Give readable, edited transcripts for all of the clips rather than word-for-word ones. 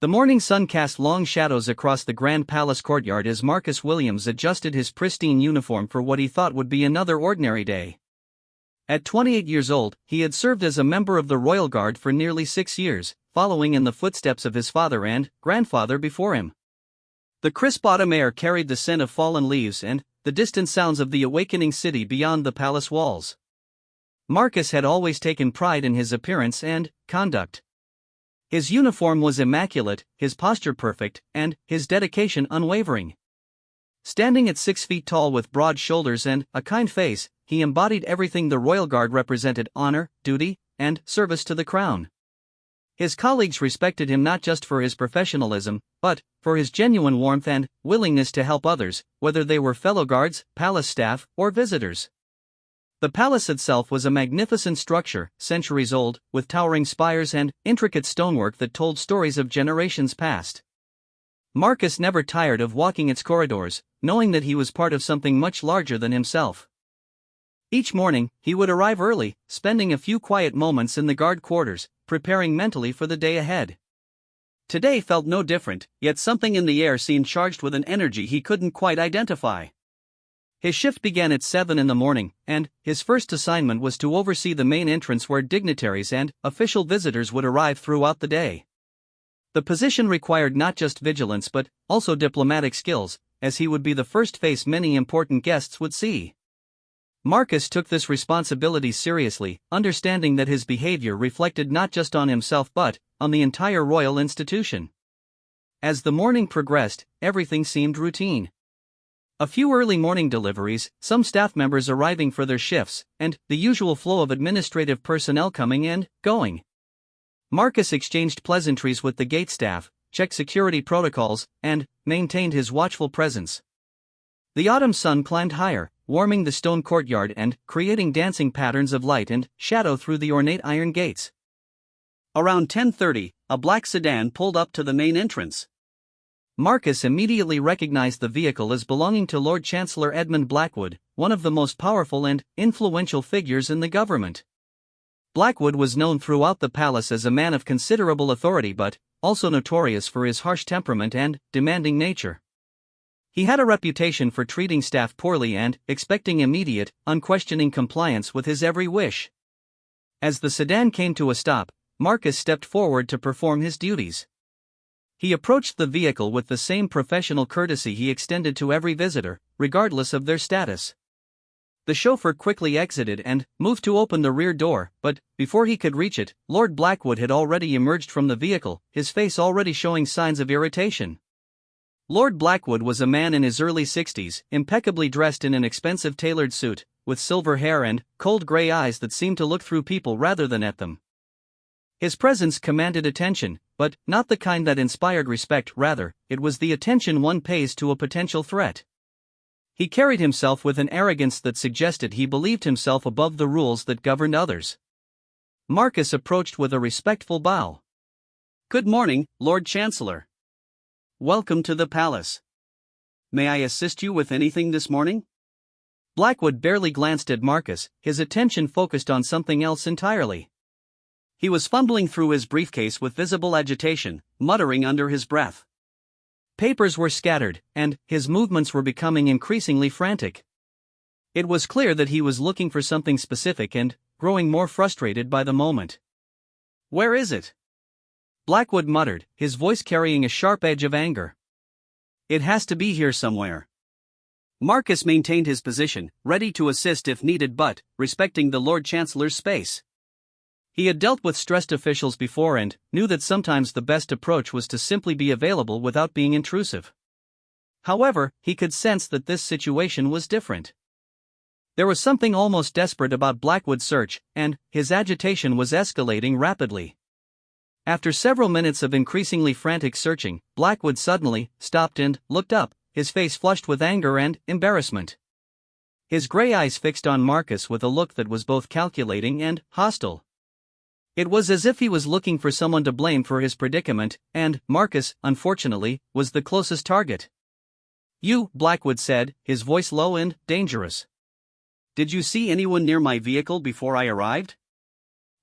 The morning sun cast long shadows across the Grand Palace courtyard as Marcus Williams adjusted his pristine uniform for what he thought would be another ordinary day. At 28 years old, he had served as a member of the Royal Guard for nearly 6 years, following in the footsteps of his father and grandfather before him. The crisp autumn air carried the scent of fallen leaves and the distant sounds of the awakening city beyond the palace walls. Marcus had always taken pride in his appearance and conduct. His uniform was immaculate, his posture perfect, and his dedication unwavering. Standing at 6 feet tall with broad shoulders and a kind face, he embodied everything the Royal Guard represented: honor, duty, and service to the crown. His colleagues respected him not just for his professionalism, but for his genuine warmth and willingness to help others, whether they were fellow guards, palace staff, or visitors. The palace itself was a magnificent structure, centuries old, with towering spires and intricate stonework that told stories of generations past. Marcus never tired of walking its corridors, knowing that he was part of something much larger than himself. Each morning, he would arrive early, spending a few quiet moments in the guard quarters, preparing mentally for the day ahead. Today felt no different, yet something in the air seemed charged with an energy he couldn't quite identify. His shift began at 7 in the morning, and his first assignment was to oversee the main entrance where dignitaries and official visitors would arrive throughout the day. The position required not just vigilance but also diplomatic skills, as he would be the first face many important guests would see. Marcus took this responsibility seriously, understanding that his behavior reflected not just on himself but on the entire royal institution. As the morning progressed, everything seemed routine. A few early morning deliveries, some staff members arriving for their shifts, and the usual flow of administrative personnel coming and going. Marcus exchanged pleasantries with the gate staff, checked security protocols, and maintained his watchful presence. The autumn sun climbed higher, warming the stone courtyard and creating dancing patterns of light and shadow through the ornate iron gates. Around 10:30, a black sedan pulled up to the main entrance. Marcus immediately recognized the vehicle as belonging to Lord Chancellor Edmund Blackwood, one of the most powerful and influential figures in the government. Blackwood was known throughout the palace as a man of considerable authority but also notorious for his harsh temperament and demanding nature. He had a reputation for treating staff poorly and expecting immediate, unquestioning compliance with his every wish. As the sedan came to a stop, Marcus stepped forward to perform his duties. He approached the vehicle with the same professional courtesy he extended to every visitor, regardless of their status. The chauffeur quickly exited and moved to open the rear door, but before he could reach it, Lord Blackwood had already emerged from the vehicle, his face already showing signs of irritation. Lord Blackwood was a man in his early 60s, impeccably dressed in an expensive tailored suit, with silver hair and cold gray eyes that seemed to look through people rather than at them. His presence commanded attention, but not the kind that inspired respect, rather, it was the attention one pays to a potential threat. He carried himself with an arrogance that suggested he believed himself above the rules that governed others. Marcus approached with a respectful bow. "Good morning, Lord Chancellor. Welcome to the palace. May I assist you with anything this morning?" Blackwood barely glanced at Marcus, his attention focused on something else entirely. He was fumbling through his briefcase with visible agitation, muttering under his breath. Papers were scattered, and his movements were becoming increasingly frantic. It was clear that he was looking for something specific and growing more frustrated by the moment. "Where is it?" Blackwood muttered, his voice carrying a sharp edge of anger. "It has to be here somewhere." Marcus maintained his position, ready to assist if needed but respecting the Lord Chancellor's space. He had dealt with stressed officials before and knew that sometimes the best approach was to simply be available without being intrusive. However, he could sense that this situation was different. There was something almost desperate about Blackwood's search, and his agitation was escalating rapidly. After several minutes of increasingly frantic searching, Blackwood suddenly stopped and looked up, his face flushed with anger and embarrassment. His gray eyes fixed on Marcus with a look that was both calculating and hostile. It was as if he was looking for someone to blame for his predicament, and Marcus, unfortunately, was the closest target. "You," Blackwood said, his voice low and dangerous. "Did you see anyone near my vehicle before I arrived?"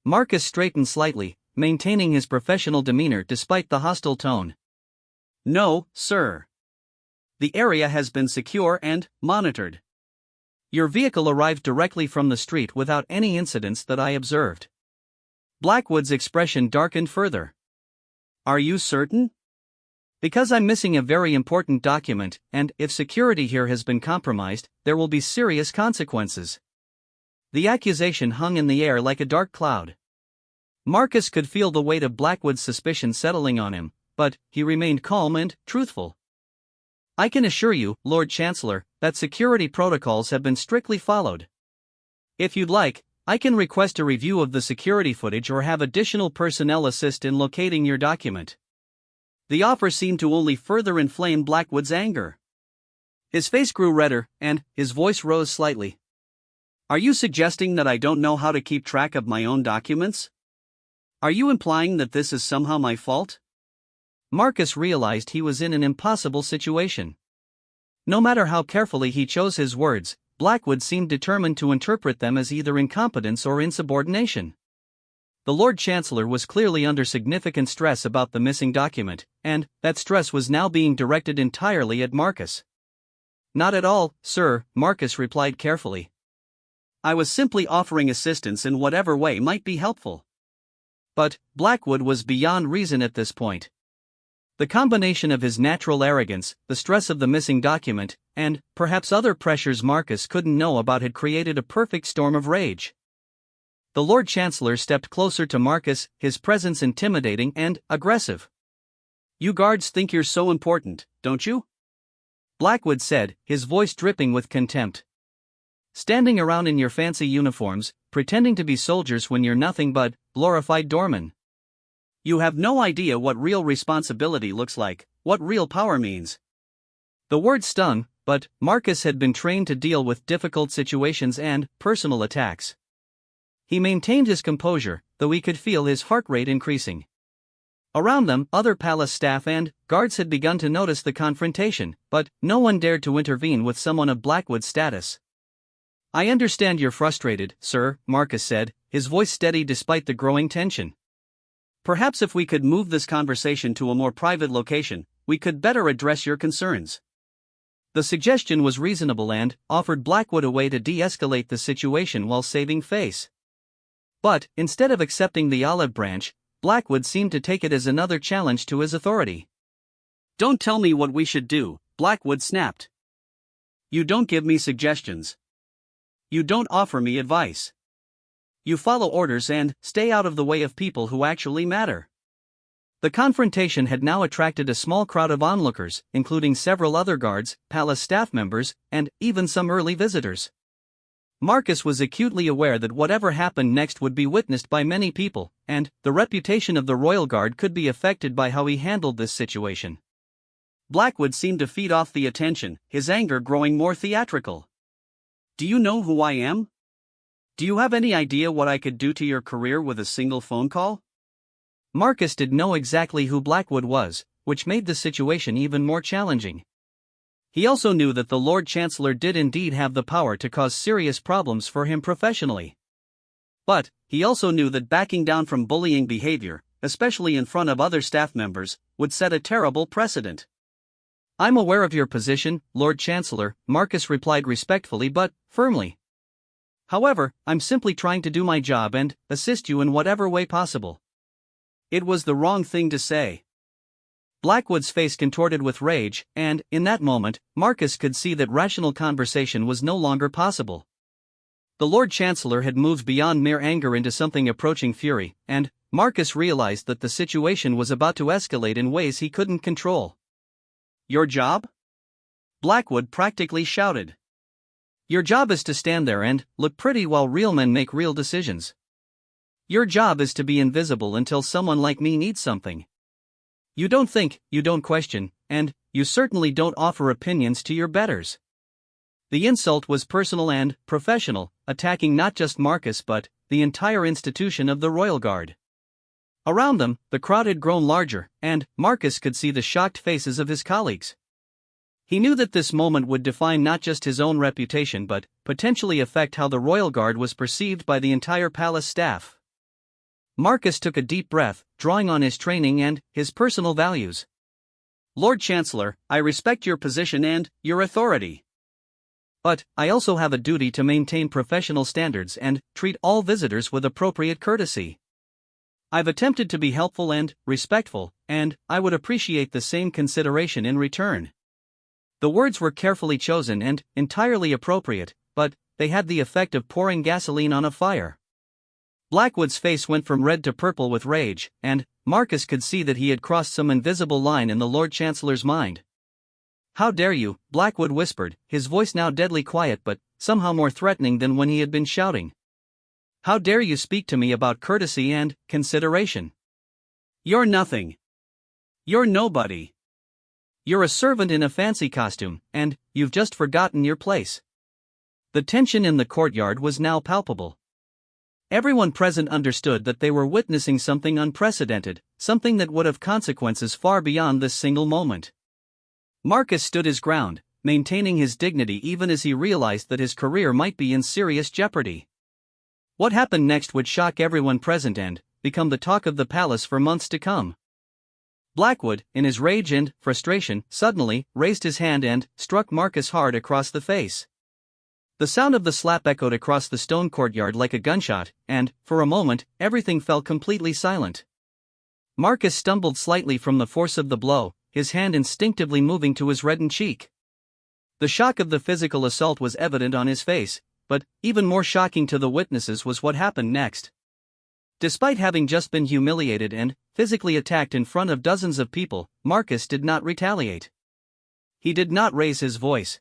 Marcus straightened slightly, maintaining his professional demeanor despite the hostile tone. "No, sir. The area has been secure and monitored. Your vehicle arrived directly from the street without any incidents that I observed." Blackwood's expression darkened further. "Are you certain?" "Because I'm missing a very important document, and if security here has been compromised, there will be serious consequences." The accusation hung in the air like a dark cloud. Marcus could feel the weight of Blackwood's suspicion settling on him, but he remained calm and truthful. "I can assure you, Lord Chancellor, that security protocols have been strictly followed. If you'd like, I can request a review of the security footage or have additional personnel assist in locating your document." The offer seemed to only further inflame Blackwood's anger. His face grew redder, and his voice rose slightly. "Are you suggesting that I don't know how to keep track of my own documents? Are you implying that this is somehow my fault?" Marcus realized he was in an impossible situation. No matter how carefully he chose his words, Blackwood seemed determined to interpret them as either incompetence or insubordination. The Lord Chancellor was clearly under significant stress about the missing document, and that stress was now being directed entirely at Marcus. "Not at all, sir," Marcus replied carefully. "I was simply offering assistance in whatever way might be helpful." But Blackwood was beyond reason at this point. The combination of his natural arrogance, the stress of the missing document, and perhaps other pressures Marcus couldn't know about had created a perfect storm of rage. The Lord Chancellor stepped closer to Marcus, his presence intimidating and aggressive. "You guards think you're so important, don't you?" Blackwood said, his voice dripping with contempt. "Standing around in your fancy uniforms, pretending to be soldiers when you're nothing but glorified doormen. You have no idea what real responsibility looks like, what real power means." The word stung, but Marcus had been trained to deal with difficult situations and personal attacks. He maintained his composure, though he could feel his heart rate increasing. Around them, other palace staff and guards had begun to notice the confrontation, but no one dared to intervene with someone of Blackwood's status. "I understand you're frustrated, sir," Marcus said, his voice steady despite the growing tension. "Perhaps if we could move this conversation to a more private location, we could better address your concerns." The suggestion was reasonable and offered Blackwood a way to de-escalate the situation while saving face. But, instead of accepting the olive branch, Blackwood seemed to take it as another challenge to his authority. "Don't tell me what we should do," Blackwood snapped. "You don't give me suggestions. You don't offer me advice. You follow orders and stay out of the way of people who actually matter." The confrontation had now attracted a small crowd of onlookers, including several other guards, palace staff members, and even some early visitors. Marcus was acutely aware that whatever happened next would be witnessed by many people, and the reputation of the royal guard could be affected by how he handled this situation. Blackwood seemed to feed off the attention, his anger growing more theatrical. "Do you know who I am? Do you have any idea what I could do to your career with a single phone call?" Marcus did know exactly who Blackwood was, which made the situation even more challenging. He also knew that the Lord Chancellor did indeed have the power to cause serious problems for him professionally. But he also knew that backing down from bullying behavior, especially in front of other staff members, would set a terrible precedent. "I'm aware of your position, Lord Chancellor," Marcus replied respectfully but firmly. "However, I'm simply trying to do my job and assist you in whatever way possible." It was the wrong thing to say. Blackwood's face contorted with rage, and, in that moment, Marcus could see that rational conversation was no longer possible. The Lord Chancellor had moved beyond mere anger into something approaching fury, and Marcus realized that the situation was about to escalate in ways he couldn't control. "Your job?" Blackwood practically shouted. "Your job is to stand there and look pretty while real men make real decisions. Your job is to be invisible until someone like me needs something. You don't think, you don't question, and you certainly don't offer opinions to your betters." The insult was personal and professional, attacking not just Marcus but the entire institution of the Royal Guard. Around them, the crowd had grown larger, and Marcus could see the shocked faces of his colleagues. He knew that this moment would define not just his own reputation but potentially affect how the Royal Guard was perceived by the entire palace staff. Marcus took a deep breath, drawing on his training and his personal values. "Lord Chancellor, I respect your position and your authority. But I also have a duty to maintain professional standards and treat all visitors with appropriate courtesy. I've attempted to be helpful and respectful, and I would appreciate the same consideration in return." The words were carefully chosen and entirely appropriate, but they had the effect of pouring gasoline on a fire. Blackwood's face went from red to purple with rage, and Marcus could see that he had crossed some invisible line in the Lord Chancellor's mind. "How dare you?" Blackwood whispered, his voice now deadly quiet but somehow more threatening than when he had been shouting. "How dare you speak to me about courtesy and consideration? You're nothing. You're nobody. You're a servant in a fancy costume, and you've just forgotten your place." The tension in the courtyard was now palpable. Everyone present understood that they were witnessing something unprecedented, something that would have consequences far beyond this single moment. Marcus stood his ground, maintaining his dignity even as he realized that his career might be in serious jeopardy. What happened next would shock everyone present and become the talk of the palace for months to come. Blackwood, in his rage and frustration, suddenly raised his hand and struck Marcus hard across the face. The sound of the slap echoed across the stone courtyard like a gunshot, and, for a moment, everything fell completely silent. Marcus stumbled slightly from the force of the blow, his hand instinctively moving to his reddened cheek. The shock of the physical assault was evident on his face, but even more shocking to the witnesses was what happened next. Despite having just been humiliated and physically attacked in front of dozens of people, Marcus did not retaliate. He did not raise his voice.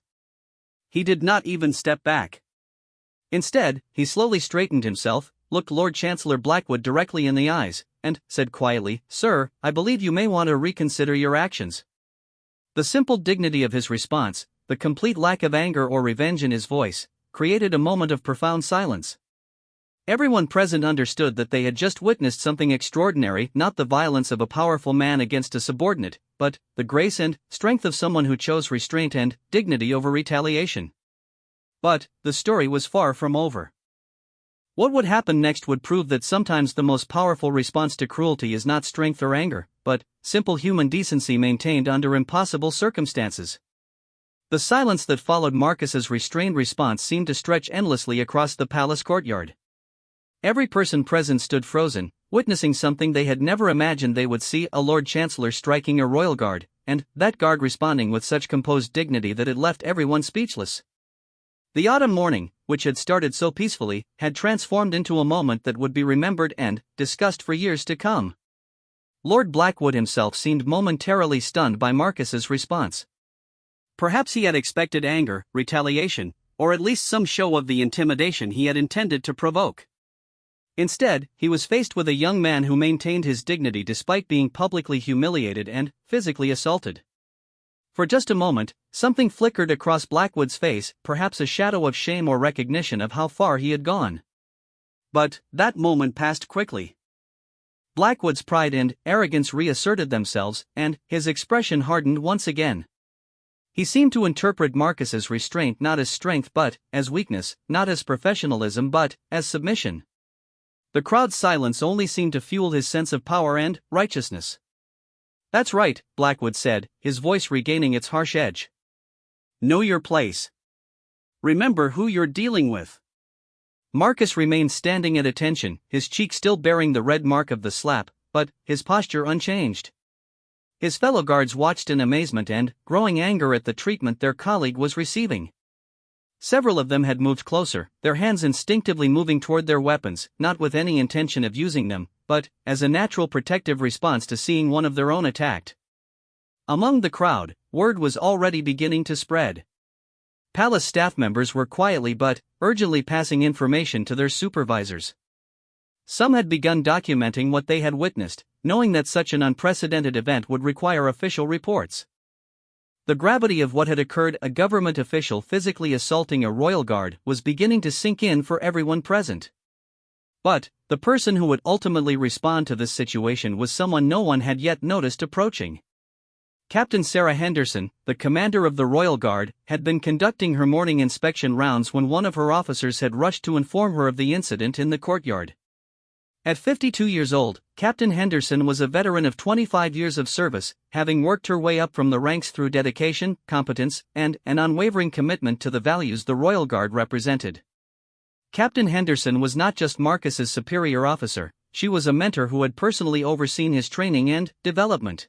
He did not even step back. Instead, he slowly straightened himself, looked Lord Chancellor Blackwood directly in the eyes, and said quietly, "Sir, I believe you may want to reconsider your actions." The simple dignity of his response, the complete lack of anger or revenge in his voice, created a moment of profound silence. Everyone present understood that they had just witnessed something extraordinary, not the violence of a powerful man against a subordinate, but the grace and strength of someone who chose restraint and dignity over retaliation. But the story was far from over. What would happen next would prove that sometimes the most powerful response to cruelty is not strength or anger, but simple human decency maintained under impossible circumstances. The silence that followed Marcus's restrained response seemed to stretch endlessly across the palace courtyard. Every person present stood frozen, witnessing something they had never imagined they would see: a Lord Chancellor striking a royal guard, and that guard responding with such composed dignity that it left everyone speechless. The autumn morning, which had started so peacefully, had transformed into a moment that would be remembered and discussed for years to come. Lord Blackwood himself seemed momentarily stunned by Marcus's response. Perhaps he had expected anger, retaliation, or at least some show of the intimidation he had intended to provoke. Instead, he was faced with a young man who maintained his dignity despite being publicly humiliated and physically assaulted. For just a moment, something flickered across Blackwood's face, perhaps a shadow of shame or recognition of how far he had gone. But that moment passed quickly. Blackwood's pride and arrogance reasserted themselves, and his expression hardened once again. He seemed to interpret Marcus's restraint not as strength but as weakness, not as professionalism but as submission. The crowd's silence only seemed to fuel his sense of power and righteousness. "That's right," Blackwood said, his voice regaining its harsh edge. "Know your place. Remember who you're dealing with." Marcus remained standing at attention, his cheek still bearing the red mark of the slap, but his posture unchanged. His fellow guards watched in amazement and growing anger at the treatment their colleague was receiving. Several of them had moved closer, their hands instinctively moving toward their weapons, not with any intention of using them, but as a natural protective response to seeing one of their own attacked. Among the crowd, word was already beginning to spread. Palace staff members were quietly but urgently passing information to their supervisors. Some had begun documenting what they had witnessed, knowing that such an unprecedented event would require official reports. The gravity of what had occurred, a government official physically assaulting a royal guard, was beginning to sink in for everyone present. But the person who would ultimately respond to this situation was someone no one had yet noticed approaching. Captain Sarah Henderson, the commander of the Royal Guard, had been conducting her morning inspection rounds when one of her officers had rushed to inform her of the incident in the courtyard. At 52 years old, Captain Henderson was a veteran of 25 years of service, having worked her way up from the ranks through dedication, competence, and an unwavering commitment to the values the Royal Guard represented. Captain Henderson was not just Marcus's superior officer, she was a mentor who had personally overseen his training and development.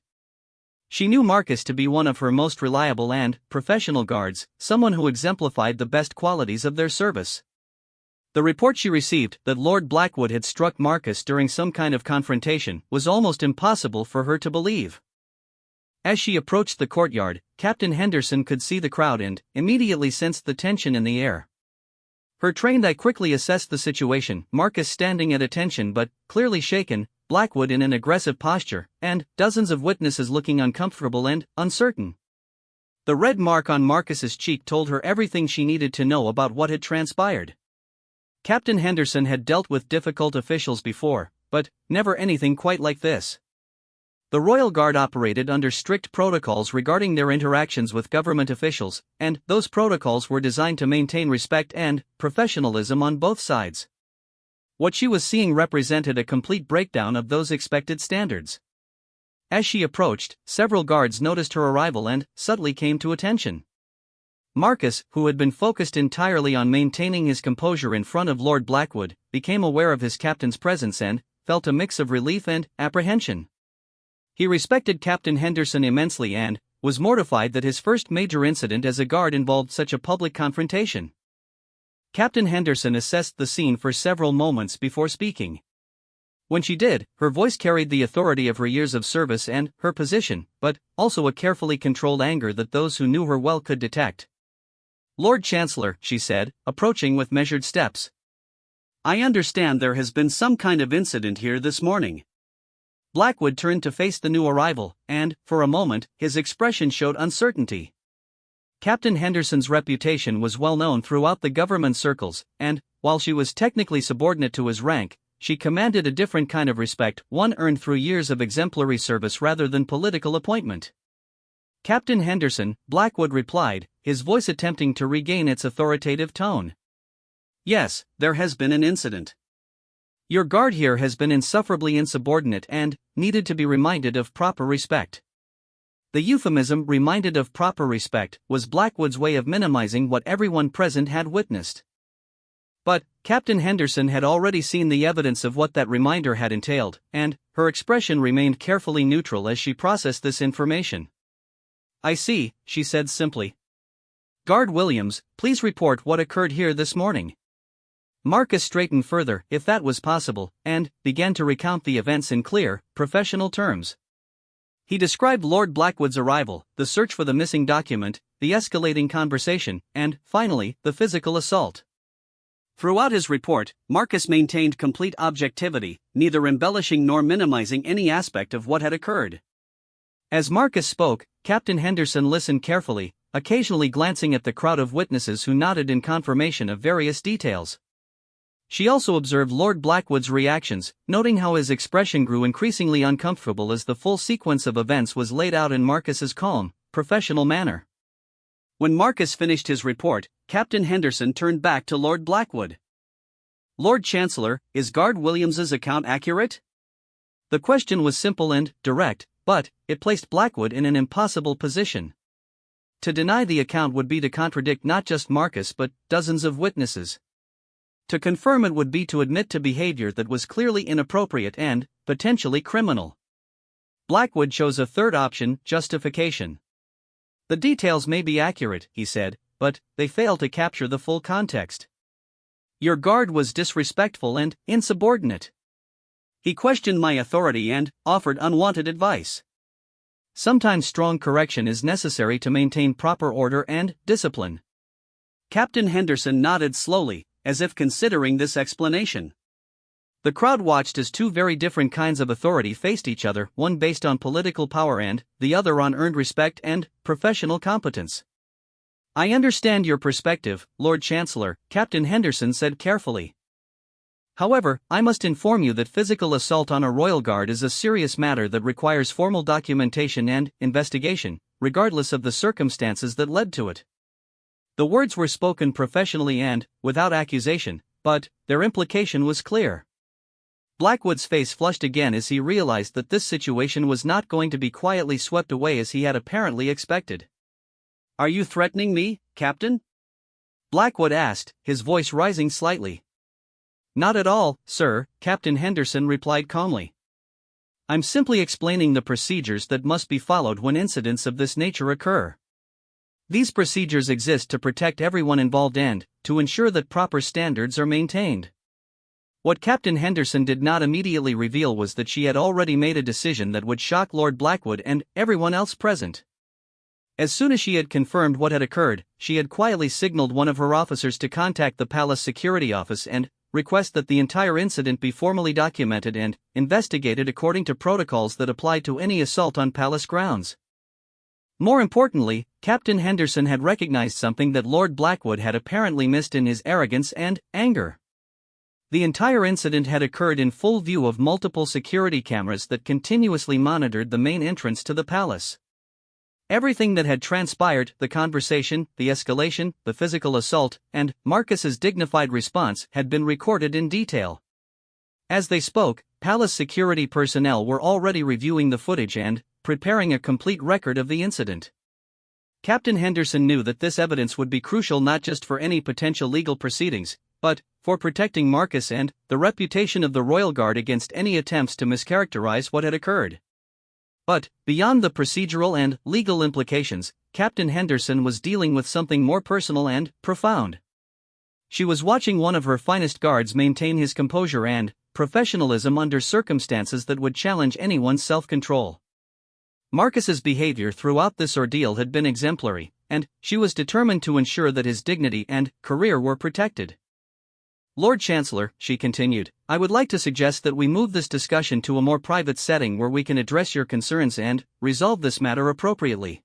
She knew Marcus to be one of her most reliable and professional guards, someone who exemplified the best qualities of their service. The report she received that Lord Blackwood had struck Marcus during some kind of confrontation was almost impossible for her to believe. As she approached the courtyard, Captain Henderson could see the crowd and immediately sensed the tension in the air. Her trained eye quickly assessed the situation, Marcus standing at attention but clearly shaken, Blackwood in an aggressive posture, and dozens of witnesses looking uncomfortable and uncertain. The red mark on Marcus's cheek told her everything she needed to know about what had transpired. Captain Henderson had dealt with difficult officials before, but never anything quite like this. The Royal Guard operated under strict protocols regarding their interactions with government officials, and those protocols were designed to maintain respect and professionalism on both sides. What she was seeing represented a complete breakdown of those expected standards. As she approached, several guards noticed her arrival and subtly came to attention. Marcus, who had been focused entirely on maintaining his composure in front of Lord Blackwood, became aware of his captain's presence and felt a mix of relief and apprehension. He respected Captain Henderson immensely and was mortified that his first major incident as a guard involved such a public confrontation. Captain Henderson assessed the scene for several moments before speaking. When she did, her voice carried the authority of her years of service and her position, but also a carefully controlled anger that those who knew her well could detect. "Lord Chancellor," she said, approaching with measured steps. "I understand there has been some kind of incident here this morning." Blackwood turned to face the new arrival, and, for a moment, his expression showed uncertainty. Captain Henderson's reputation was well known throughout the government circles, and, while she was technically subordinate to his rank, she commanded a different kind of respect, one earned through years of exemplary service rather than political appointment. "Captain Henderson," Blackwood replied, his voice attempting to regain its authoritative tone. "Yes, there has been an incident. Your guard here has been insufferably insubordinate and needed to be reminded of proper respect." The euphemism "reminded of proper respect" was Blackwood's way of minimizing what everyone present had witnessed. But Captain Henderson had already seen the evidence of what that reminder had entailed, and her expression remained carefully neutral as she processed this information. "I see," she said simply. "Guard Williams, please report what occurred here this morning." Marcus straightened further, if that was possible, and began to recount the events in clear, professional terms. He described Lord Blackwood's arrival, the search for the missing document, the escalating conversation, and, finally, the physical assault. Throughout his report, Marcus maintained complete objectivity, neither embellishing nor minimizing any aspect of what had occurred. As Marcus spoke, Captain Henderson listened carefully, occasionally glancing at the crowd of witnesses who nodded in confirmation of various details. She also observed Lord Blackwood's reactions, noting how his expression grew increasingly uncomfortable as the full sequence of events was laid out in Marcus's calm, professional manner. When Marcus finished his report, Captain Henderson turned back to Lord Blackwood. "Lord Chancellor, is Guard Williams's account accurate?" The question was simple and direct, but it placed Blackwood in an impossible position. To deny the account would be to contradict not just Marcus but dozens of witnesses. To confirm it would be to admit to behavior that was clearly inappropriate and potentially criminal. Blackwood chose a third option, justification. "The details may be accurate," he said, "but they fail to capture the full context. Your guard was disrespectful and insubordinate. He questioned my authority and offered unwanted advice. Sometimes strong correction is necessary to maintain proper order and discipline." Captain Henderson nodded slowly, as if considering this explanation. The crowd watched as two very different kinds of authority faced each other, one based on political power and the other on earned respect and professional competence. "I understand your perspective, Lord Chancellor," Captain Henderson said carefully. "However, I must inform you that physical assault on a royal guard is a serious matter that requires formal documentation and investigation, regardless of the circumstances that led to it." The words were spoken professionally and without accusation, but their implication was clear. Blackwood's face flushed again as he realized that this situation was not going to be quietly swept away as he had apparently expected. "Are you threatening me, Captain?" Blackwood asked, his voice rising slightly. "Not at all, sir," Captain Henderson replied calmly. "I'm simply explaining the procedures that must be followed when incidents of this nature occur. These procedures exist to protect everyone involved and to ensure that proper standards are maintained." What Captain Henderson did not immediately reveal was that she had already made a decision that would shock Lord Blackwood and everyone else present. As soon as she had confirmed what had occurred, she had quietly signaled one of her officers to contact the palace security office and request that the entire incident be formally documented and investigated according to protocols that apply to any assault on palace grounds. More importantly, Captain Henderson had recognized something that Lord Blackwood had apparently missed in his arrogance and anger. The entire incident had occurred in full view of multiple security cameras that continuously monitored the main entrance to the palace. Everything that had transpired, the conversation, the escalation, the physical assault, and Marcus's dignified response had been recorded in detail. As they spoke, palace security personnel were already reviewing the footage and preparing a complete record of the incident. Captain Henderson knew that this evidence would be crucial not just for any potential legal proceedings, but for protecting Marcus and the reputation of the Royal Guard against any attempts to mischaracterize what had occurred. But, beyond the procedural and legal implications, Captain Henderson was dealing with something more personal and profound. She was watching one of her finest guards maintain his composure and professionalism under circumstances that would challenge anyone's self-control. Marcus's behavior throughout this ordeal had been exemplary, and she was determined to ensure that his dignity and career were protected. "Lord Chancellor," she continued, "I would like to suggest that we move this discussion to a more private setting where we can address your concerns and resolve this matter appropriately."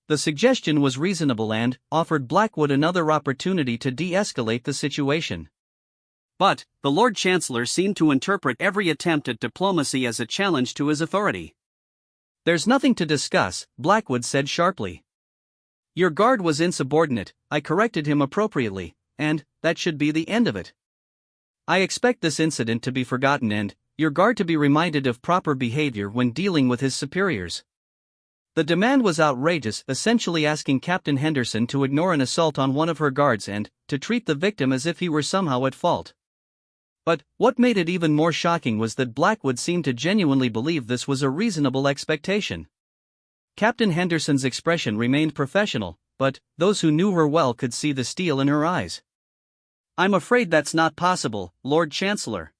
The suggestion was reasonable and offered Blackwood another opportunity to de-escalate the situation. But the Lord Chancellor seemed to interpret every attempt at diplomacy as a challenge to his authority. "There's nothing to discuss," Blackwood said sharply. "Your guard was insubordinate, I corrected him appropriately, and that should be the end of it. I expect this incident to be forgotten and your guard to be reminded of proper behavior when dealing with his superiors." The demand was outrageous, essentially asking Captain Henderson to ignore an assault on one of her guards and to treat the victim as if he were somehow at fault. But what made it even more shocking was that Blackwood seemed to genuinely believe this was a reasonable expectation. Captain Henderson's expression remained professional, but those who knew her well could see the steel in her eyes. "I'm afraid that's not possible, Lord Chancellor.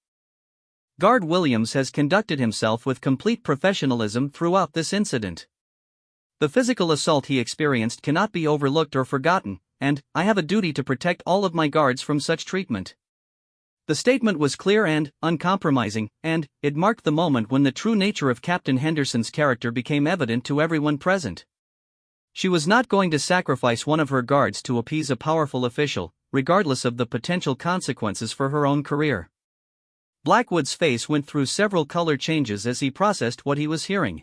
Guard Williams has conducted himself with complete professionalism throughout this incident. The physical assault he experienced cannot be overlooked or forgotten, and I have a duty to protect all of my guards from such treatment." The statement was clear and uncompromising, and it marked the moment when the true nature of Captain Henderson's character became evident to everyone present. She was not going to sacrifice one of her guards to appease a powerful official, regardless of the potential consequences for her own career. Blackwood's face went through several color changes as he processed what he was hearing.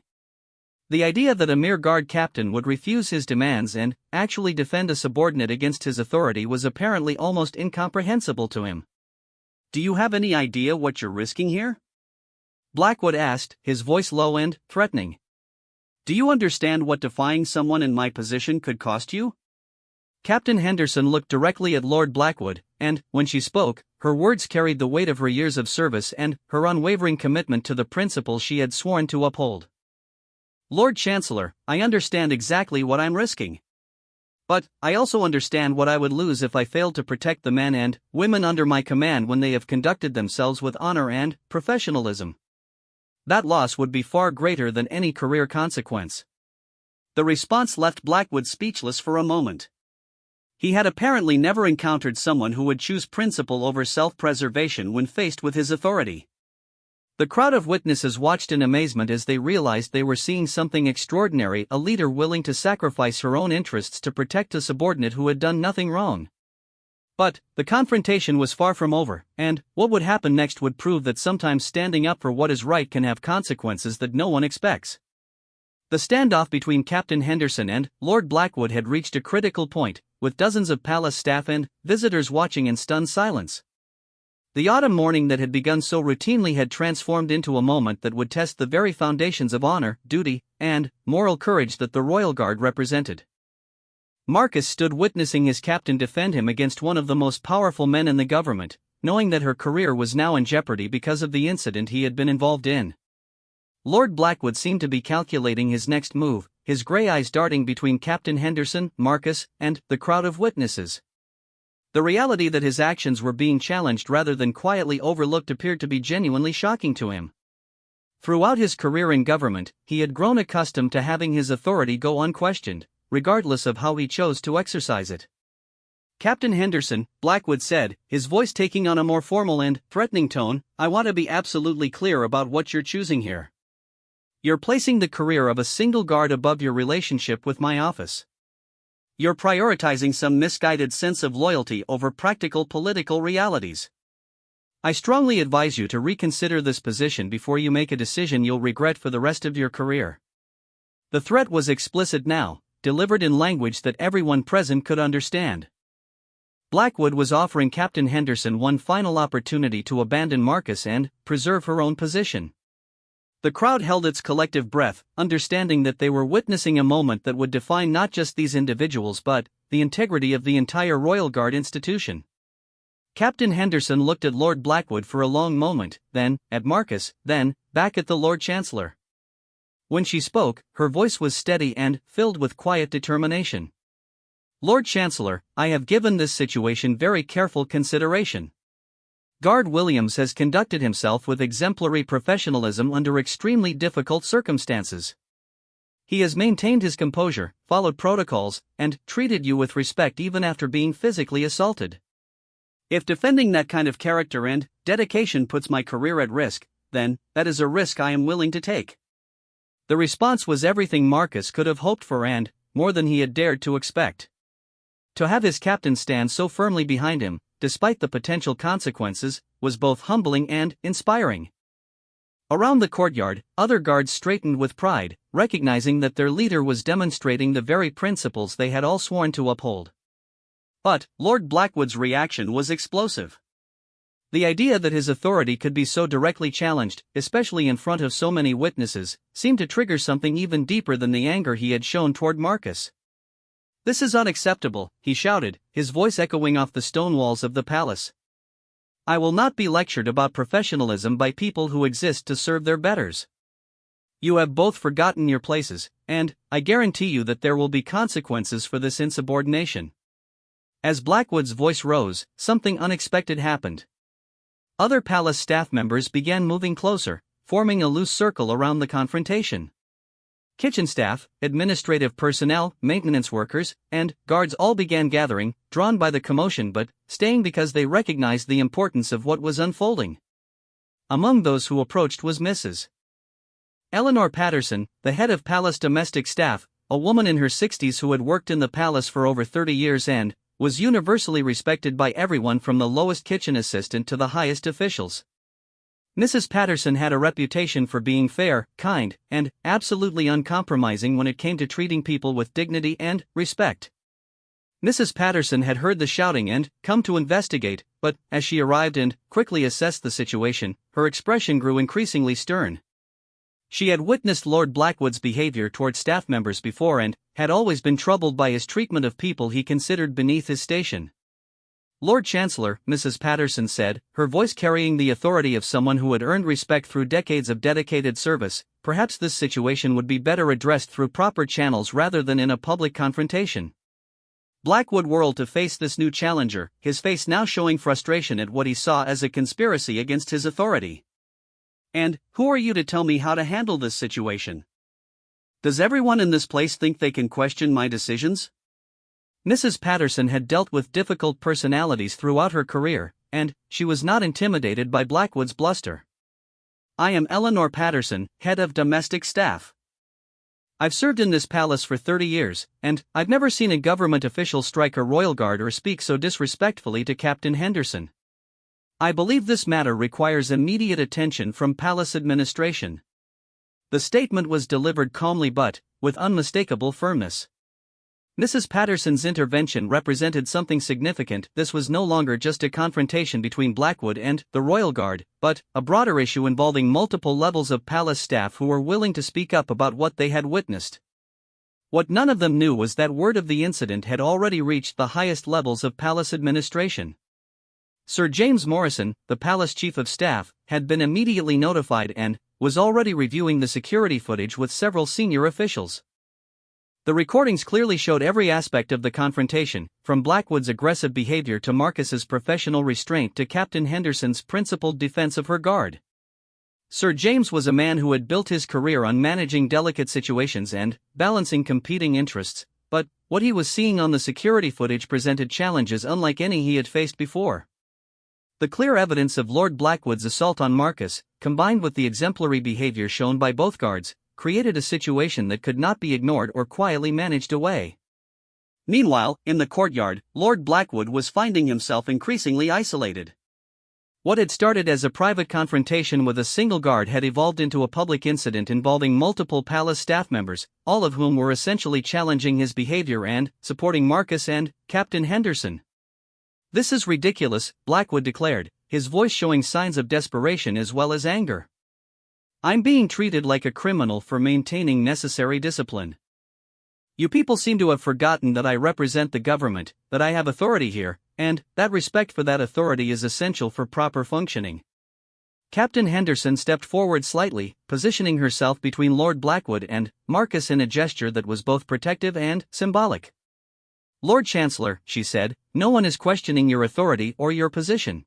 The idea that a mere guard captain would refuse his demands and actually defend a subordinate against his authority was apparently almost incomprehensible to him. "Do you have any idea what you're risking here?" Blackwood asked, his voice low and threatening. "Do you understand what defying someone in my position could cost you?" Captain Henderson looked directly at Lord Blackwood, and, when she spoke, her words carried the weight of her years of service and her unwavering commitment to the principles she had sworn to uphold. "Lord Chancellor, I understand exactly what I'm risking. But I also understand what I would lose if I failed to protect the men and women under my command when they have conducted themselves with honor and professionalism. That loss would be far greater than any career consequence." The response left Blackwood speechless for a moment. He had apparently never encountered someone who would choose principle over self-preservation when faced with his authority. The crowd of witnesses watched in amazement as they realized they were seeing something extraordinary, a leader willing to sacrifice her own interests to protect a subordinate who had done nothing wrong. But the confrontation was far from over, and what would happen next would prove that sometimes standing up for what is right can have consequences that no one expects. The standoff between Captain Henderson and Lord Blackwood had reached a critical point, with dozens of palace staff and visitors watching in stunned silence. The autumn morning that had begun so routinely had transformed into a moment that would test the very foundations of honor, duty, and moral courage that the royal guard represented. Marcus stood witnessing his captain defend him against one of the most powerful men in the government, knowing that her career was now in jeopardy because of the incident he had been involved in. Lord Blackwood seemed to be calculating his next move, his grey eyes darting between Captain Henderson, Marcus, and the crowd of witnesses. The reality that his actions were being challenged rather than quietly overlooked appeared to be genuinely shocking to him. Throughout his career in government, he had grown accustomed to having his authority go unquestioned, regardless of how he chose to exercise it. "Captain Henderson," Blackwood said, his voice taking on a more formal and threatening tone, "I want to be absolutely clear about what you're choosing here. You're placing the career of a single guard above your relationship with my office. You're prioritizing some misguided sense of loyalty over practical political realities. I strongly advise you to reconsider this position before you make a decision you'll regret for the rest of your career." The threat was explicit now, delivered in language that everyone present could understand. Blackwood was offering Captain Henderson one final opportunity to abandon Marcus and preserve her own position. The crowd held its collective breath, understanding that they were witnessing a moment that would define not just these individuals but the integrity of the entire Royal Guard institution. Captain Henderson looked at Lord Blackwood for a long moment, then at Marcus, then back at the Lord Chancellor. When she spoke, her voice was steady and filled with quiet determination. "Lord Chancellor, I have given this situation very careful consideration. Guard Williams has conducted himself with exemplary professionalism under extremely difficult circumstances. He has maintained his composure, followed protocols, and treated you with respect even after being physically assaulted. If defending that kind of character and dedication puts my career at risk, then that is a risk I am willing to take." The response was everything Marcus could have hoped for and more than he had dared to expect. To have his captain stand so firmly behind him, despite the potential consequences, was both humbling and inspiring. Around the courtyard, other guards straightened with pride, recognizing that their leader was demonstrating the very principles they had all sworn to uphold. But Lord Blackwood's reaction was explosive. The idea that his authority could be so directly challenged, especially in front of so many witnesses, seemed to trigger something even deeper than the anger he had shown toward Marcus. "This is unacceptable," he shouted, his voice echoing off the stone walls of the palace. "I will not be lectured about professionalism by people who exist to serve their betters. You have both forgotten your places, and I guarantee you that there will be consequences for this insubordination." As Blackwood's voice rose, something unexpected happened. Other palace staff members began moving closer, forming a loose circle around the confrontation. Kitchen staff, administrative personnel, maintenance workers, and guards all began gathering, drawn by the commotion but staying because they recognized the importance of what was unfolding. Among those who approached was Mrs. Eleanor Patterson, the head of palace domestic staff, a woman in her 60s who had worked in the palace for over 30 years and was universally respected by everyone from the lowest kitchen assistant to the highest officials. Mrs. Patterson had a reputation for being fair, kind, and absolutely uncompromising when it came to treating people with dignity and respect. Mrs. Patterson had heard the shouting and come to investigate, but as she arrived and quickly assessed the situation, her expression grew increasingly stern. She had witnessed Lord Blackwood's behavior toward staff members before and had always been troubled by his treatment of people he considered beneath his station. "Lord Chancellor," Mrs. Patterson said, her voice carrying the authority of someone who had earned respect through decades of dedicated service, "perhaps this situation would be better addressed through proper channels rather than in a public confrontation." Blackwood whirled to face this new challenger, his face now showing frustration at what he saw as a conspiracy against his authority. "And who are you to tell me how to handle this situation? Does everyone in this place think they can question my decisions?" Mrs. Patterson had dealt with difficult personalities throughout her career, and she was not intimidated by Blackwood's bluster. "I am Eleanor Patterson, head of domestic staff. I've served in this palace for 30 years, and I've never seen a government official strike a royal guard or speak so disrespectfully to Captain Henderson. I believe this matter requires immediate attention from palace administration." The statement was delivered calmly but with unmistakable firmness. Mrs. Patterson's intervention represented something significant. This was no longer just a confrontation between Blackwood and the Royal Guard, but a broader issue involving multiple levels of palace staff who were willing to speak up about what they had witnessed. What none of them knew was that word of the incident had already reached the highest levels of palace administration. Sir James Morrison, the palace chief of staff, had been immediately notified and was already reviewing the security footage with several senior officials. The recordings clearly showed every aspect of the confrontation, from Blackwood's aggressive behavior to Marcus's professional restraint to Captain Henderson's principled defense of her guard. Sir James was a man who had built his career on managing delicate situations and balancing competing interests, but what he was seeing on the security footage presented challenges unlike any he had faced before. The clear evidence of Lord Blackwood's assault on Marcus, combined with the exemplary behavior shown by both guards, created a situation that could not be ignored or quietly managed away. Meanwhile, in the courtyard, Lord Blackwood was finding himself increasingly isolated. What had started as a private confrontation with a single guard had evolved into a public incident involving multiple palace staff members, all of whom were essentially challenging his behavior and supporting Marcus and Captain Henderson. "This is ridiculous," Blackwood declared, his voice showing signs of desperation as well as anger. "I'm being treated like a criminal for maintaining necessary discipline. You people seem to have forgotten that I represent the government, that I have authority here, and that respect for that authority is essential for proper functioning." Captain Henderson stepped forward slightly, positioning herself between Lord Blackwood and Marcus in a gesture that was both protective and symbolic. "Lord Chancellor," she said, "no one is questioning your authority or your position.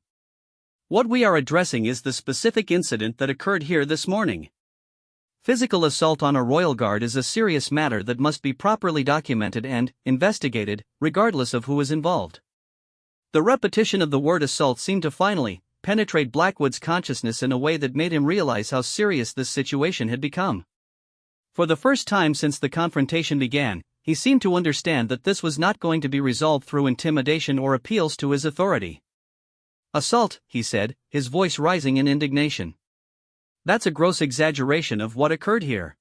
What we are addressing is the specific incident that occurred here this morning. Physical assault on a royal guard is a serious matter that must be properly documented and investigated, regardless of who is involved." The repetition of the word assault seemed to finally penetrate Blackwood's consciousness in a way that made him realize how serious this situation had become. For the first time since the confrontation began, he seemed to understand that this was not going to be resolved through intimidation or appeals to his authority. "Assault," he said, his voice rising in indignation. "That's a gross exaggeration of what occurred here.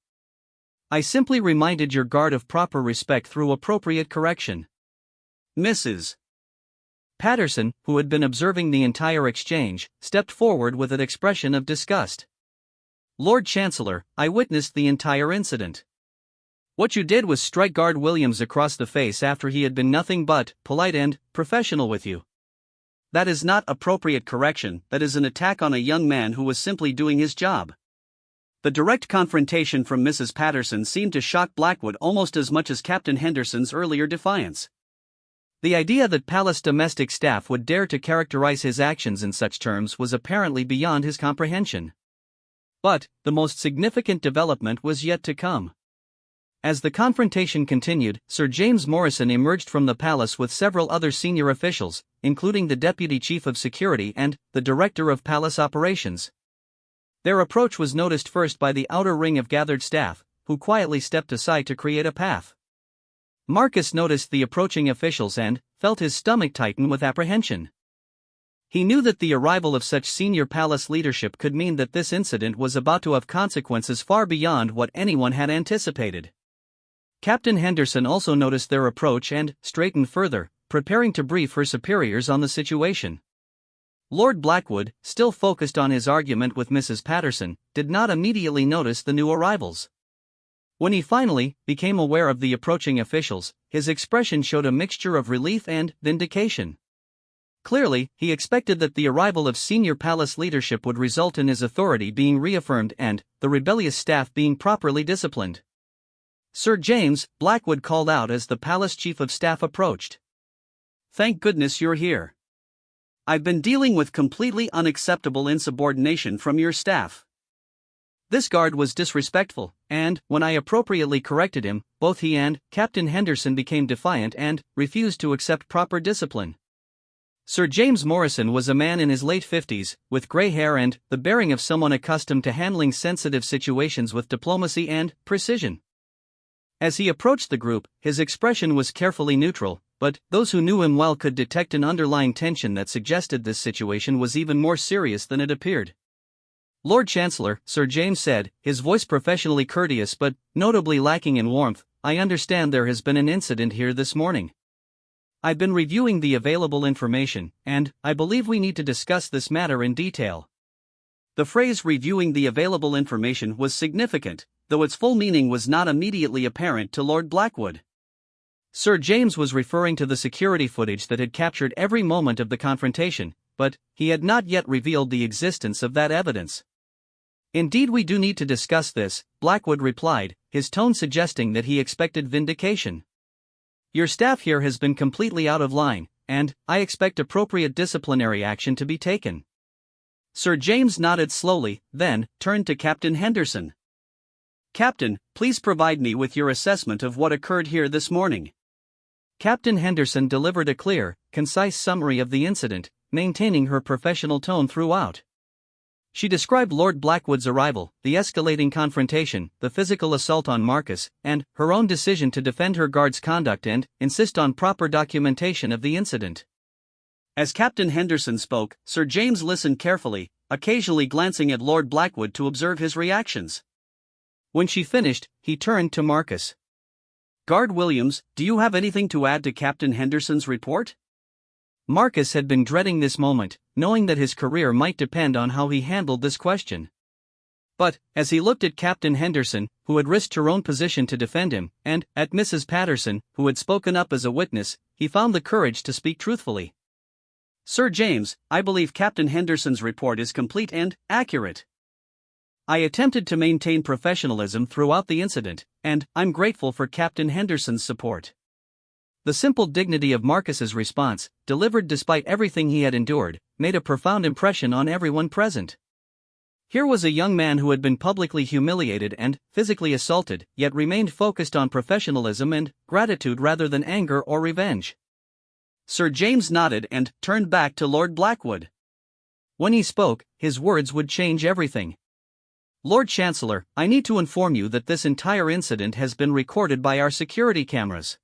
I simply reminded your guard of proper respect through appropriate correction." Mrs. Patterson, who had been observing the entire exchange, stepped forward with an expression of disgust. "Lord Chancellor, I witnessed the entire incident. What you did was strike Guard Williams across the face after he had been nothing but polite and professional with you. That is not appropriate correction, that is an attack on a young man who was simply doing his job." The direct confrontation from Mrs. Patterson seemed to shock Blackwood almost as much as Captain Henderson's earlier defiance. The idea that palace domestic staff would dare to characterize his actions in such terms was apparently beyond his comprehension. But the most significant development was yet to come. As the confrontation continued, Sir James Morrison emerged from the palace with several other senior officials, including the Deputy Chief of Security and the Director of Palace Operations. Their approach was noticed first by the outer ring of gathered staff, who quietly stepped aside to create a path. Marcus noticed the approaching officials and felt his stomach tighten with apprehension. He knew that the arrival of such senior palace leadership could mean that this incident was about to have consequences far beyond what anyone had anticipated. Captain Henderson also noticed their approach and straightened further, preparing to brief her superiors on the situation. Lord Blackwood, still focused on his argument with Mrs. Patterson, did not immediately notice the new arrivals. When he finally became aware of the approaching officials, his expression showed a mixture of relief and vindication. Clearly, he expected that the arrival of senior palace leadership would result in his authority being reaffirmed and the rebellious staff being properly disciplined. "Sir James," Blackwood called out as the palace chief of staff approached. "Thank goodness you're here. I've been dealing with completely unacceptable insubordination from your staff. This guard was disrespectful, and, when I appropriately corrected him, both he and Captain Henderson became defiant and refused to accept proper discipline." Sir James Morrison was a man in his late 50s, with grey hair and the bearing of someone accustomed to handling sensitive situations with diplomacy and precision. As he approached the group, his expression was carefully neutral, but those who knew him well could detect an underlying tension that suggested this situation was even more serious than it appeared. "Lord Chancellor," Sir James said, his voice professionally courteous but notably lacking in warmth, I understand there has been an incident here this morning. I've been reviewing the available information, and I believe we need to discuss this matter in detail." The phrase "reviewing the available information" was significant, though its full meaning was not immediately apparent to Lord Blackwood. Sir James was referring to the security footage that had captured every moment of the confrontation, but he had not yet revealed the existence of that evidence. "Indeed, we do need to discuss this," Blackwood replied, his tone suggesting that he expected vindication. "Your staff here has been completely out of line, and I expect appropriate disciplinary action to be taken." Sir James nodded slowly, then turned to Captain Henderson. "Captain, please provide me with your assessment of what occurred here this morning." Captain Henderson delivered a clear, concise summary of the incident, maintaining her professional tone throughout. She described Lord Blackwood's arrival, the escalating confrontation, the physical assault on Marcus, and her own decision to defend her guard's conduct and insist on proper documentation of the incident. As Captain Henderson spoke, Sir James listened carefully, occasionally glancing at Lord Blackwood to observe his reactions. When she finished, he turned to Marcus. "Guard Williams, do you have anything to add to Captain Henderson's report?" Marcus had been dreading this moment, knowing that his career might depend on how he handled this question. But, as he looked at Captain Henderson, who had risked her own position to defend him, and at Mrs. Patterson, who had spoken up as a witness, he found the courage to speak truthfully. "Sir James, I believe Captain Henderson's report is complete and accurate. I attempted to maintain professionalism throughout the incident, and I'm grateful for Captain Henderson's support." The simple dignity of Marcus's response, delivered despite everything he had endured, made a profound impression on everyone present. Here was a young man who had been publicly humiliated and physically assaulted, yet remained focused on professionalism and gratitude rather than anger or revenge. Sir James nodded and turned back to Lord Blackwood. When he spoke, his words would change everything. "Lord Chancellor, I need to inform you that this entire incident has been recorded by our security cameras.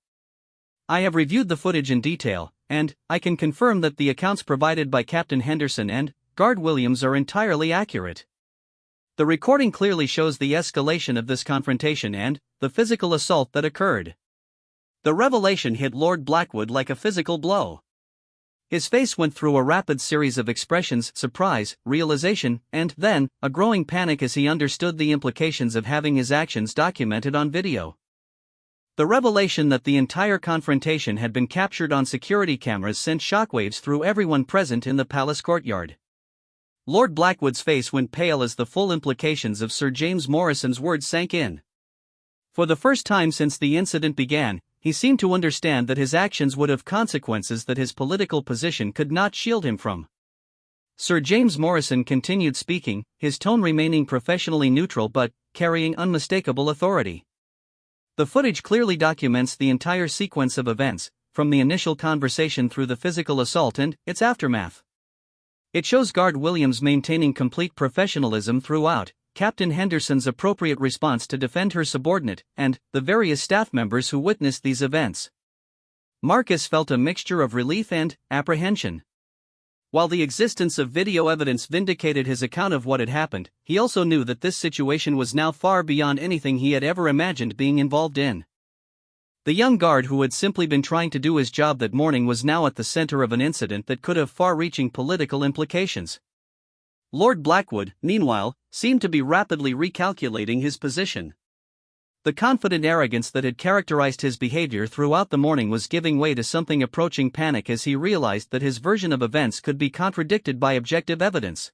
I have reviewed the footage in detail, and I can confirm that the accounts provided by Captain Henderson and Guard Williams are entirely accurate. The recording clearly shows the escalation of this confrontation and the physical assault that occurred." The revelation hit Lord Blackwood like a physical blow. His face went through a rapid series of expressions: surprise, realization, and then a growing panic as he understood the implications of having his actions documented on video. The revelation that the entire confrontation had been captured on security cameras sent shockwaves through everyone present in the palace courtyard. Lord Blackwood's face went pale as the full implications of Sir James Morrison's words sank in. For the first time since the incident began, he seemed to understand that his actions would have consequences that his political position could not shield him from. Sir James Morrison continued speaking, his tone remaining professionally neutral but carrying unmistakable authority. "The footage clearly documents the entire sequence of events, from the initial conversation through the physical assault and its aftermath. It shows Guard Williams maintaining complete professionalism throughout, Captain Henderson's appropriate response to defend her subordinate, and the various staff members who witnessed these events." Marcus felt a mixture of relief and apprehension. While the existence of video evidence vindicated his account of what had happened, he also knew that this situation was now far beyond anything he had ever imagined being involved in. The young guard who had simply been trying to do his job that morning was now at the center of an incident that could have far-reaching political implications. Lord Blackwood, meanwhile, seemed to be rapidly recalculating his position. The confident arrogance that had characterized his behavior throughout the morning was giving way to something approaching panic as he realized that his version of events could be contradicted by objective evidence.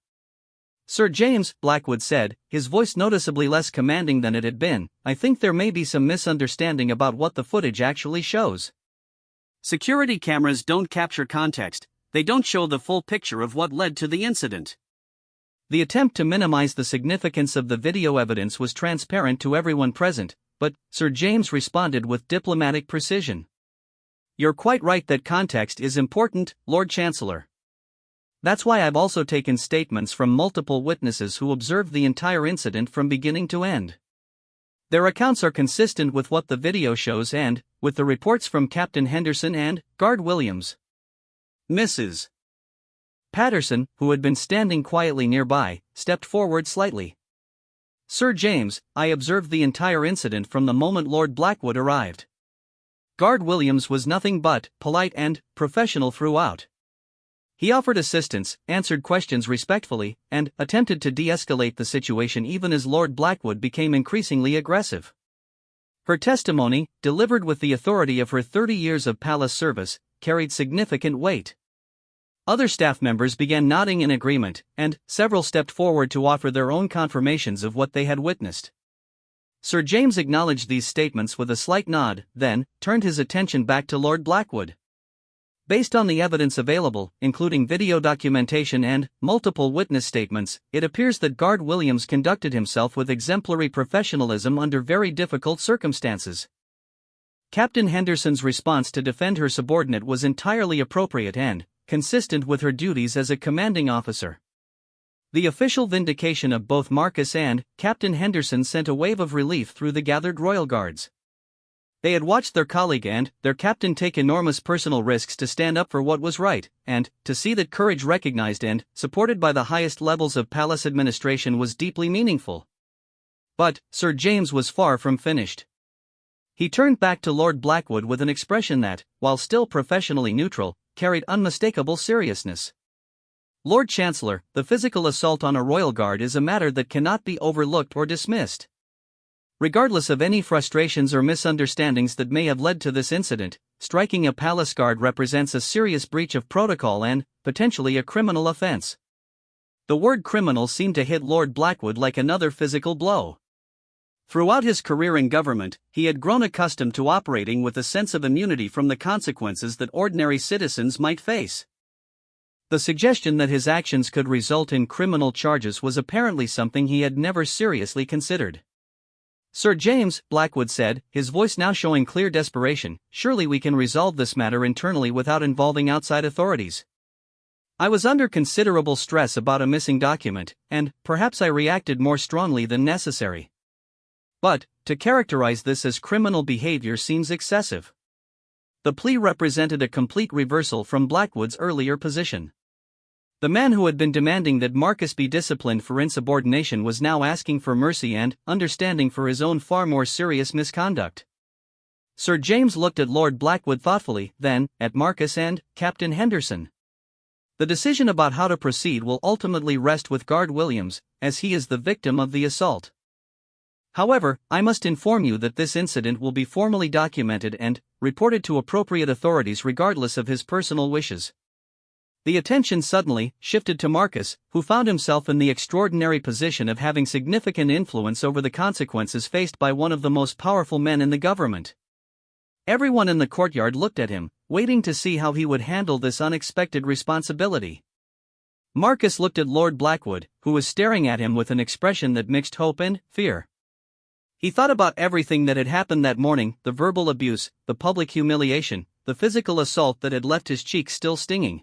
"Sir James," Blackwood said, his voice noticeably less commanding than it had been, "I think there may be some misunderstanding about what the footage actually shows. Security cameras don't capture context, they don't show the full picture of what led to the incident." The attempt to minimize the significance of the video evidence was transparent to everyone present, but Sir James responded with diplomatic precision. "You're quite right that context is important, Lord Chancellor. That's why I've also taken statements from multiple witnesses who observed the entire incident from beginning to end. Their accounts are consistent with what the video shows and with the reports from Captain Henderson and Guard Williams." Mrs. Patterson, who had been standing quietly nearby, stepped forward slightly. "Sir James, I observed the entire incident from the moment Lord Blackwood arrived. Guard Williams was nothing but polite and professional throughout. He offered assistance, answered questions respectfully, and attempted to de-escalate the situation even as Lord Blackwood became increasingly aggressive." Her testimony, delivered with the authority of her 30 years of palace service, carried significant weight. Other staff members began nodding in agreement, and several stepped forward to offer their own confirmations of what they had witnessed. Sir James acknowledged these statements with a slight nod, then turned his attention back to Lord Blackwood. Based on the evidence available, including video documentation and multiple witness statements, it appears that Guard Williams conducted himself with exemplary professionalism under very difficult circumstances. Captain Henderson's response to defend her subordinate was entirely appropriate and consistent with her duties as a commanding officer. The official vindication of both Marcus and Captain Henderson sent a wave of relief through the gathered royal guards. They had watched their colleague and their captain take enormous personal risks to stand up for what was right, and to see that courage recognized and supported by the highest levels of palace administration was deeply meaningful. But Sir James was far from finished. He turned back to Lord Blackwood with an expression that, while still professionally neutral, carried unmistakable seriousness. "Lord Chancellor, the physical assault on a royal guard is a matter that cannot be overlooked or dismissed. Regardless of any frustrations or misunderstandings that may have led to this incident, striking a palace guard represents a serious breach of protocol and, potentially, a criminal offense." The word criminal seemed to hit Lord Blackwood like another physical blow. Throughout his career in government, he had grown accustomed to operating with a sense of immunity from the consequences that ordinary citizens might face. The suggestion that his actions could result in criminal charges was apparently something he had never seriously considered. "Sir James," Blackwood said, his voice now showing clear desperation, "surely we can resolve this matter internally without involving outside authorities. I was under considerable stress about a missing document, and perhaps I reacted more strongly than necessary. But to characterize this as criminal behavior seems excessive." The plea represented a complete reversal from Blackwood's earlier position. The man who had been demanding that Marcus be disciplined for insubordination was now asking for mercy and understanding for his own far more serious misconduct. Sir James looked at Lord Blackwood thoughtfully, then at Marcus and Captain Henderson. "The decision about how to proceed will ultimately rest with Guard Williams, as he is the victim of the assault. However, I must inform you that this incident will be formally documented and reported to appropriate authorities regardless of his personal wishes." The attention suddenly shifted to Marcus, who found himself in the extraordinary position of having significant influence over the consequences faced by one of the most powerful men in the government. Everyone in the courtyard looked at him, waiting to see how he would handle this unexpected responsibility. Marcus looked at Lord Blackwood, who was staring at him with an expression that mixed hope and fear. He thought about everything that had happened that morning, the verbal abuse, the public humiliation, the physical assault that had left his cheeks still stinging.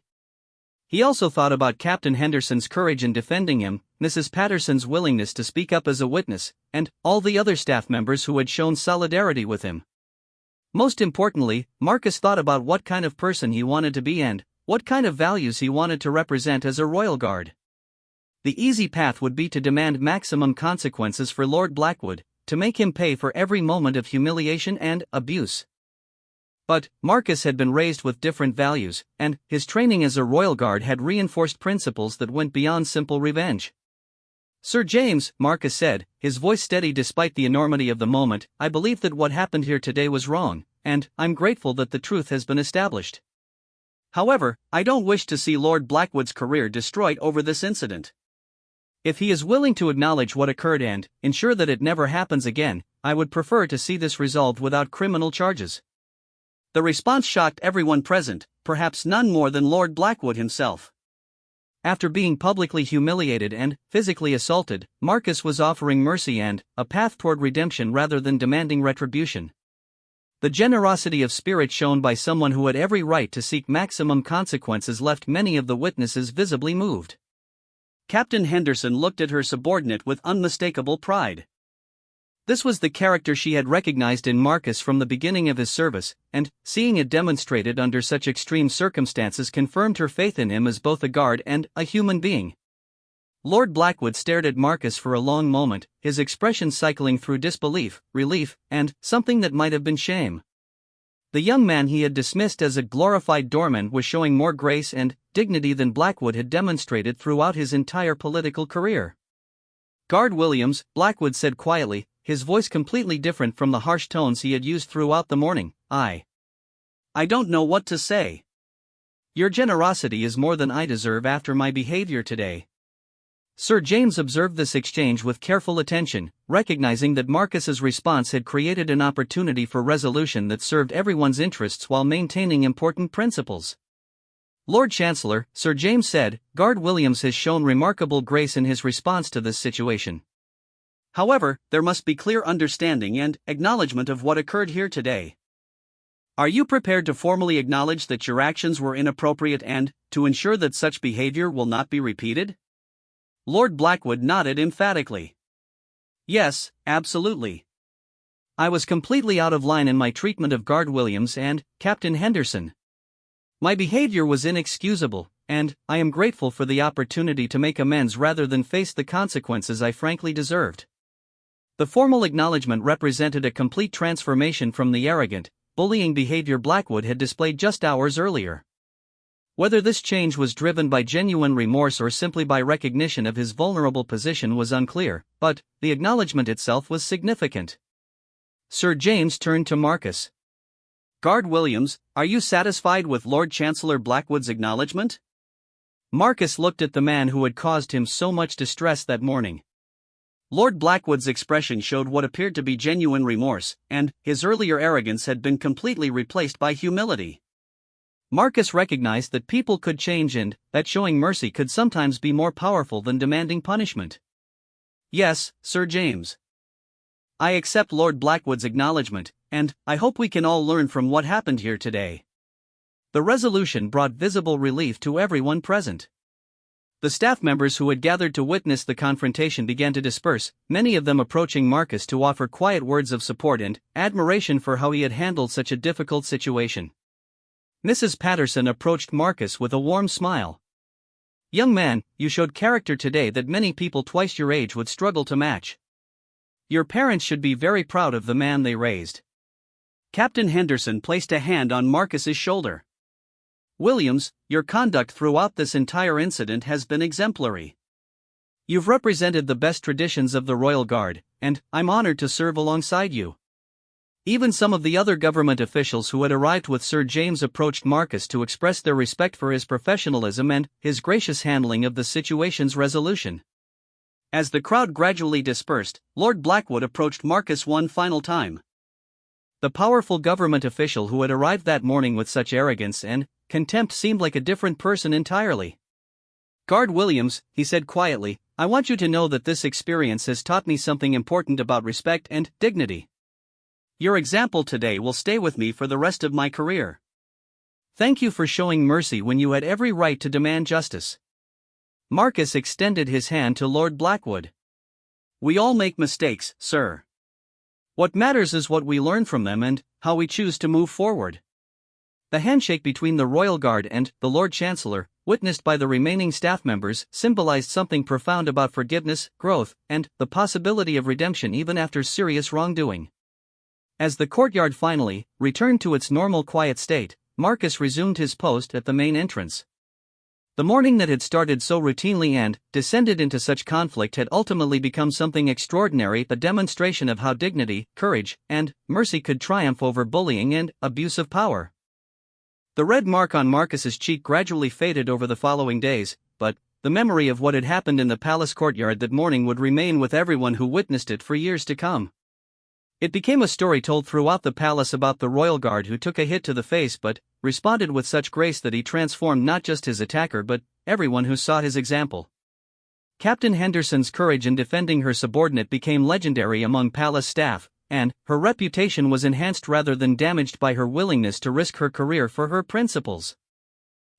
He also thought about Captain Henderson's courage in defending him, Mrs. Patterson's willingness to speak up as a witness, and all the other staff members who had shown solidarity with him. Most importantly, Marcus thought about what kind of person he wanted to be and what kind of values he wanted to represent as a royal guard. The easy path would be to demand maximum consequences for Lord Blackwood, to make him pay for every moment of humiliation and abuse. But Marcus had been raised with different values, and his training as a royal guard had reinforced principles that went beyond simple revenge. "Sir James," Marcus said, his voice steady despite the enormity of the moment, "I believe that what happened here today was wrong, and I'm grateful that the truth has been established. However, I don't wish to see Lord Blackwood's career destroyed over this incident. If he is willing to acknowledge what occurred and ensure that it never happens again, I would prefer to see this resolved without criminal charges." The response shocked everyone present, perhaps none more than Lord Blackwood himself. After being publicly humiliated and physically assaulted, Marcus was offering mercy and a path toward redemption rather than demanding retribution. The generosity of spirit shown by someone who had every right to seek maximum consequences left many of the witnesses visibly moved. Captain Henderson looked at her subordinate with unmistakable pride. This was the character she had recognized in Marcus from the beginning of his service, and seeing it demonstrated under such extreme circumstances confirmed her faith in him as both a guard and a human being. Lord Blackwood stared at Marcus for a long moment, his expression cycling through disbelief, relief, and something that might have been shame. The young man he had dismissed as a glorified doorman was showing more grace and dignity than Blackwood had demonstrated throughout his entire political career. "Guard Williams," Blackwood said quietly, his voice completely different from the harsh tones he had used throughout the morning. I don't know what to say. Your generosity is more than I deserve after my behavior today." Sir James observed this exchange with careful attention, recognizing that Marcus's response had created an opportunity for resolution that served everyone's interests while maintaining important principles. "Lord Chancellor," Sir James said, "Guard Williams has shown remarkable grace in his response to this situation. However, there must be clear understanding and acknowledgement of what occurred here today. Are you prepared to formally acknowledge that your actions were inappropriate and to ensure that such behavior will not be repeated?" Lord Blackwood nodded emphatically. "Yes, absolutely. I was completely out of line in my treatment of Guard Williams and Captain Henderson. My behavior was inexcusable, and I am grateful for the opportunity to make amends rather than face the consequences I frankly deserved." The formal acknowledgement represented a complete transformation from the arrogant, bullying behavior Blackwood had displayed just hours earlier. Whether this change was driven by genuine remorse or simply by recognition of his vulnerable position was unclear, but the acknowledgement itself was significant. Sir James turned to Marcus. "Guard Williams, are you satisfied with Lord Chancellor Blackwood's acknowledgement?" Marcus looked at the man who had caused him so much distress that morning. Lord Blackwood's expression showed what appeared to be genuine remorse, and his earlier arrogance had been completely replaced by humility. Marcus recognized that people could change and that showing mercy could sometimes be more powerful than demanding punishment. "Yes, Sir James. I accept Lord Blackwood's acknowledgement, and I hope we can all learn from what happened here today." The resolution brought visible relief to everyone present. The staff members who had gathered to witness the confrontation began to disperse, many of them approaching Marcus to offer quiet words of support and admiration for how he had handled such a difficult situation. Mrs. Patterson approached Marcus with a warm smile. "Young man, you showed character today that many people twice your age would struggle to match. Your parents should be very proud of the man they raised." Captain Henderson placed a hand on Marcus's shoulder. "Williams, your conduct throughout this entire incident has been exemplary. You've represented the best traditions of the Royal Guard, and I'm honored to serve alongside you." Even some of the other government officials who had arrived with Sir James approached Marcus to express their respect for his professionalism and his gracious handling of the situation's resolution. As the crowd gradually dispersed, Lord Blackwood approached Marcus one final time. The powerful government official who had arrived that morning with such arrogance and contempt seemed like a different person entirely. "Guard Williams," he said quietly, "I want you to know that this experience has taught me something important about respect and dignity. Your example today will stay with me for the rest of my career. Thank you for showing mercy when you had every right to demand justice." Marcus extended his hand to Lord Blackwood. "We all make mistakes, sir. What matters is what we learn from them and how we choose to move forward." The handshake between the Royal Guard and the Lord Chancellor, witnessed by the remaining staff members, symbolized something profound about forgiveness, growth, and the possibility of redemption even after serious wrongdoing. As the courtyard finally returned to its normal quiet state, Marcus resumed his post at the main entrance. The morning that had started so routinely and descended into such conflict had ultimately become something extraordinary, a demonstration of how dignity, courage, and mercy could triumph over bullying and abuse of power. The red mark on Marcus's cheek gradually faded over the following days, but the memory of what had happened in the palace courtyard that morning would remain with everyone who witnessed it for years to come. It became a story told throughout the palace about the royal guard who took a hit to the face but responded with such grace that he transformed not just his attacker but everyone who saw his example. Captain Henderson's courage in defending her subordinate became legendary among palace staff, and her reputation was enhanced rather than damaged by her willingness to risk her career for her principles.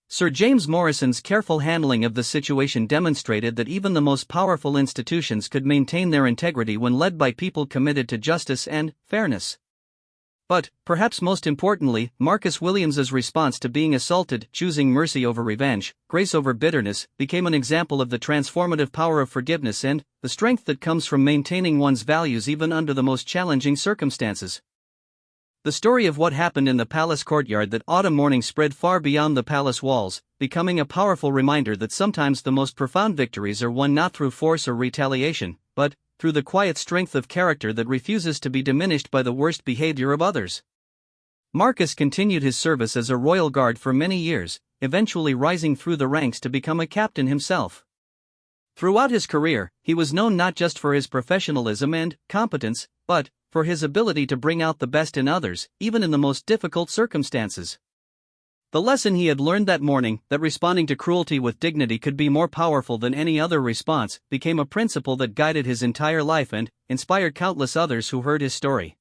Sir James Morrison's careful handling of the situation demonstrated that even the most powerful institutions could maintain their integrity when led by people committed to justice and fairness. But, perhaps most importantly, Marcus Williams's response to being assaulted, choosing mercy over revenge, grace over bitterness, became an example of the transformative power of forgiveness and the strength that comes from maintaining one's values even under the most challenging circumstances. The story of what happened in the palace courtyard that autumn morning spread far beyond the palace walls, becoming a powerful reminder that sometimes the most profound victories are won not through force or retaliation, but through the quiet strength of character that refuses to be diminished by the worst behavior of others. Marcus continued his service as a royal guard for many years, eventually rising through the ranks to become a captain himself. Throughout his career, he was known not just for his professionalism and competence, but for his ability to bring out the best in others, even in the most difficult circumstances. The lesson he had learned that morning, that responding to cruelty with dignity could be more powerful than any other response, became a principle that guided his entire life and inspired countless others who heard his story.